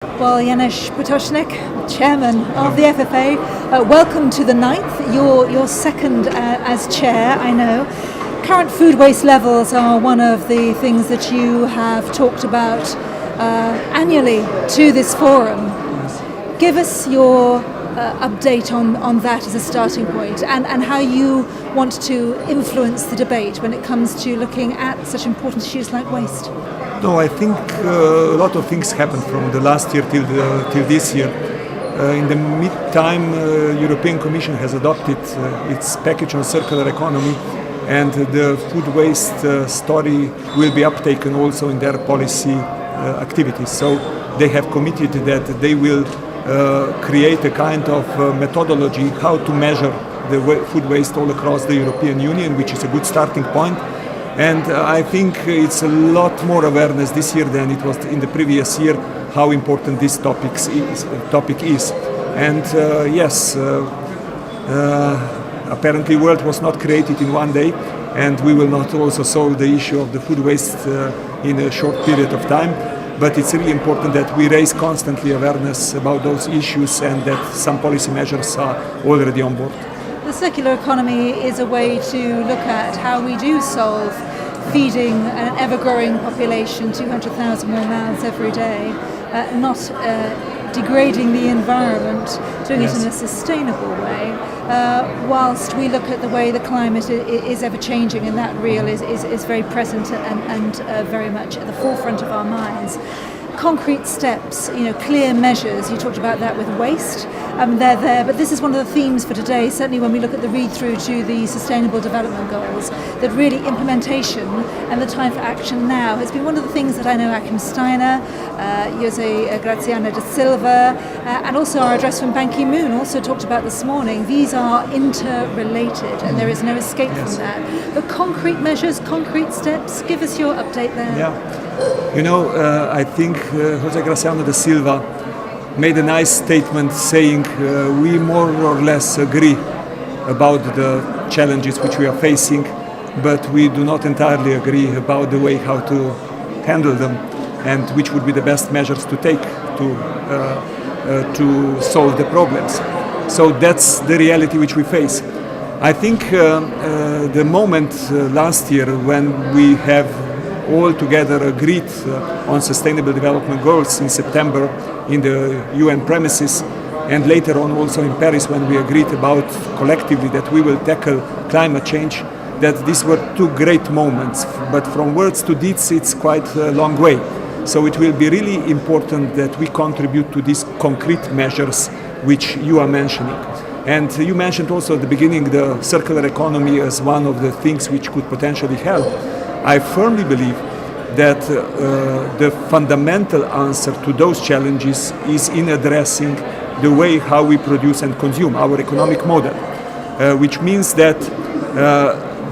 Well, Janez Potočnik, Chairman of the FFA, welcome to the 9th, your second as Chair, I know. Current food waste levels are one of the things that you have talked about annually to this forum. Give us your update on that as a starting point and how you want to influence the debate when it comes to looking at such important issues like waste. No, I think a lot of things happened from the last year till this year. In the meantime, European Commission has adopted its package on circular economy, and the food waste story will be uptaken also in their policy activities. So they have committed that they will create a kind of methodology how to measure the food waste all across the European Union, which is a good starting point. And I think it's a lot more awareness this year than it was in the previous year how important this topic is. And yes, apparently the world was not created in one day, and we will not also solve the issue of the food waste in a short period of time. But it's really important that we raise constantly awareness about those issues and that some policy measures are already on board. The circular economy is a way to look at how we do solve feeding an ever-growing population, 200,000 more mouths every day, not degrading the environment, doing it in a sustainable way, whilst we look at the way the climate is ever-changing, and that is very present and very much at the forefront of our minds. Concrete steps, clear measures. You talked about that with waste. They're there, but this is one of the themes for today, certainly when we look at the read-through to the Sustainable Development Goals, that really implementation and the time for action now has been one of the things that I know Achim Steiner, Jose Graziano da Silva, and also our address from Ban Ki-moon also talked about this morning. These are interrelated and there is no escape from that. But concrete measures, concrete steps, give us your update there. Yeah. I think Jose Graziano da Silva made a nice statement saying we more or less agree about the challenges which we are facing, but we do not entirely agree about the way how to handle them and which would be the best measures to take to solve the problems. So that's the reality which we face. I think the moment last year when we have all together agreed on Sustainable Development Goals in September in the UN premises, and later on also in Paris when we agreed about collectively that we will tackle climate change, that these were two great moments. But from words to deeds it's quite a long way. So it will be really important that we contribute to these concrete measures which you are mentioning. And you mentioned also at the beginning the circular economy as one of the things which could potentially help. I firmly believe that the fundamental answer to those challenges is in addressing the way how we produce and consume, our economic model, which means that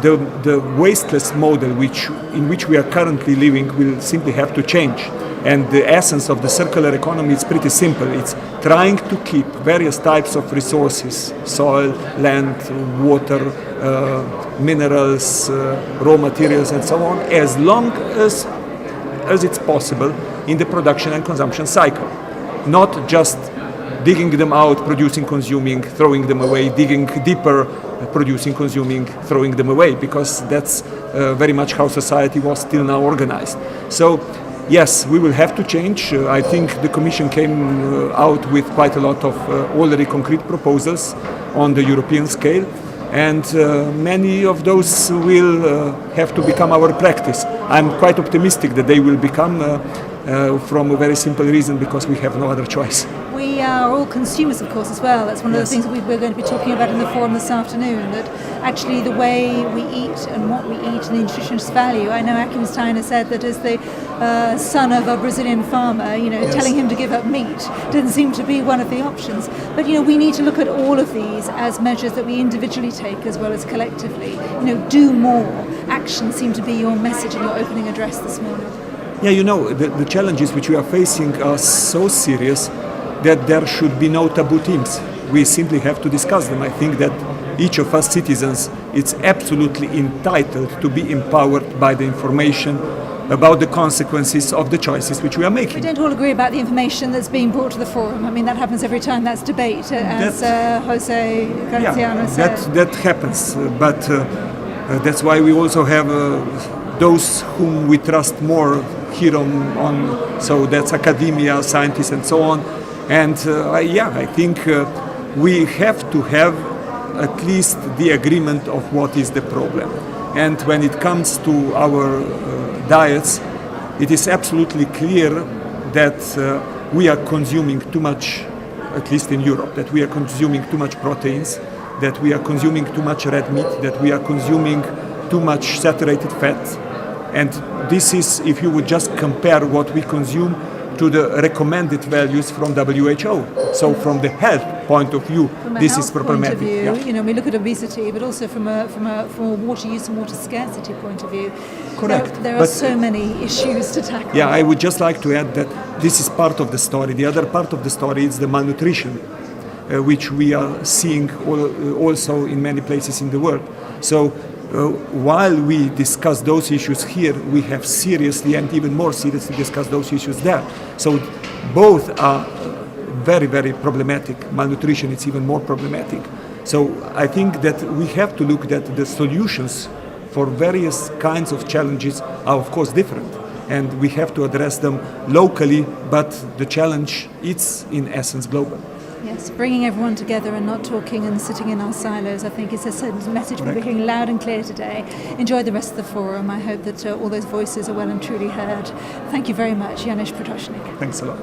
the wasteless model in which we are currently living will simply have to change. And the essence of the circular economy is pretty simple. It's trying to keep various types of resources, soil, land, water, minerals, raw materials and so on, as long as it's possible in the production and consumption cycle. Not just digging them out, producing, consuming, throwing them away, digging deeper, producing, consuming, throwing them away, because that's very much how society was till now organized. So yes, we will have to change. I think the Commission came out with quite a lot of already concrete proposals on the European scale, and many of those will have to become our practice. I'm quite optimistic that they will become from a very simple reason, because we have no other choice. We are all consumers, of course, as well. That's one of the things that we're going to be talking about in the forum this afternoon, that actually the way we eat and what we eat and the nutritious value. I know Achim Steiner said that as the son of a Brazilian farmer, telling him to give up meat didn't seem to be one of the options. But, we need to look at all of these as measures that we individually take as well as collectively. Do more. Action seemed to be your message in your opening address this morning. Yeah, the challenges which we are facing are so serious that there should be no taboo themes. We simply have to discuss them. I think that each of us citizens is absolutely entitled to be empowered by the information about the consequences of the choices which we are We making. don't all agree about the information that's being brought to the forum. I mean, that happens every time that's debate, as Jose Garciano said. That happens, but that's why we also have those whom we trust more here on so that's academia, scientists, and so on. And I think we have to have at least the agreement of what is the problem. And when it comes to our diets, it is absolutely clear that we are consuming too much, at least in Europe, that we are consuming too much proteins, that we are consuming too much red meat, that we are consuming too much saturated fat. And this is, if you would just compare what we consume to the recommended values from WHO. So from the health point of view, this is problematic. Point of view, we look at obesity, but also from a water use and water scarcity point of view. Correct. There are so many issues to tackle. Yeah, I would just like to add that this is part of the story. The other part of the story is the malnutrition, which we are seeing also in many places in the world. So while we discuss those issues here, we have seriously and even more seriously discussed those issues there. So both are very, very problematic. Malnutrition is even more problematic. So I think that we have to look at the solutions for various kinds of challenges are of course different. And we have to address them locally, but the challenge is in essence global. Yes, bringing everyone together and not talking and sitting in our silos, I think is a message we're hearing loud and clear today. Enjoy the rest of the forum. I hope that all those voices are well and truly heard. Thank you very much, Janez Potočnik. Thanks a lot.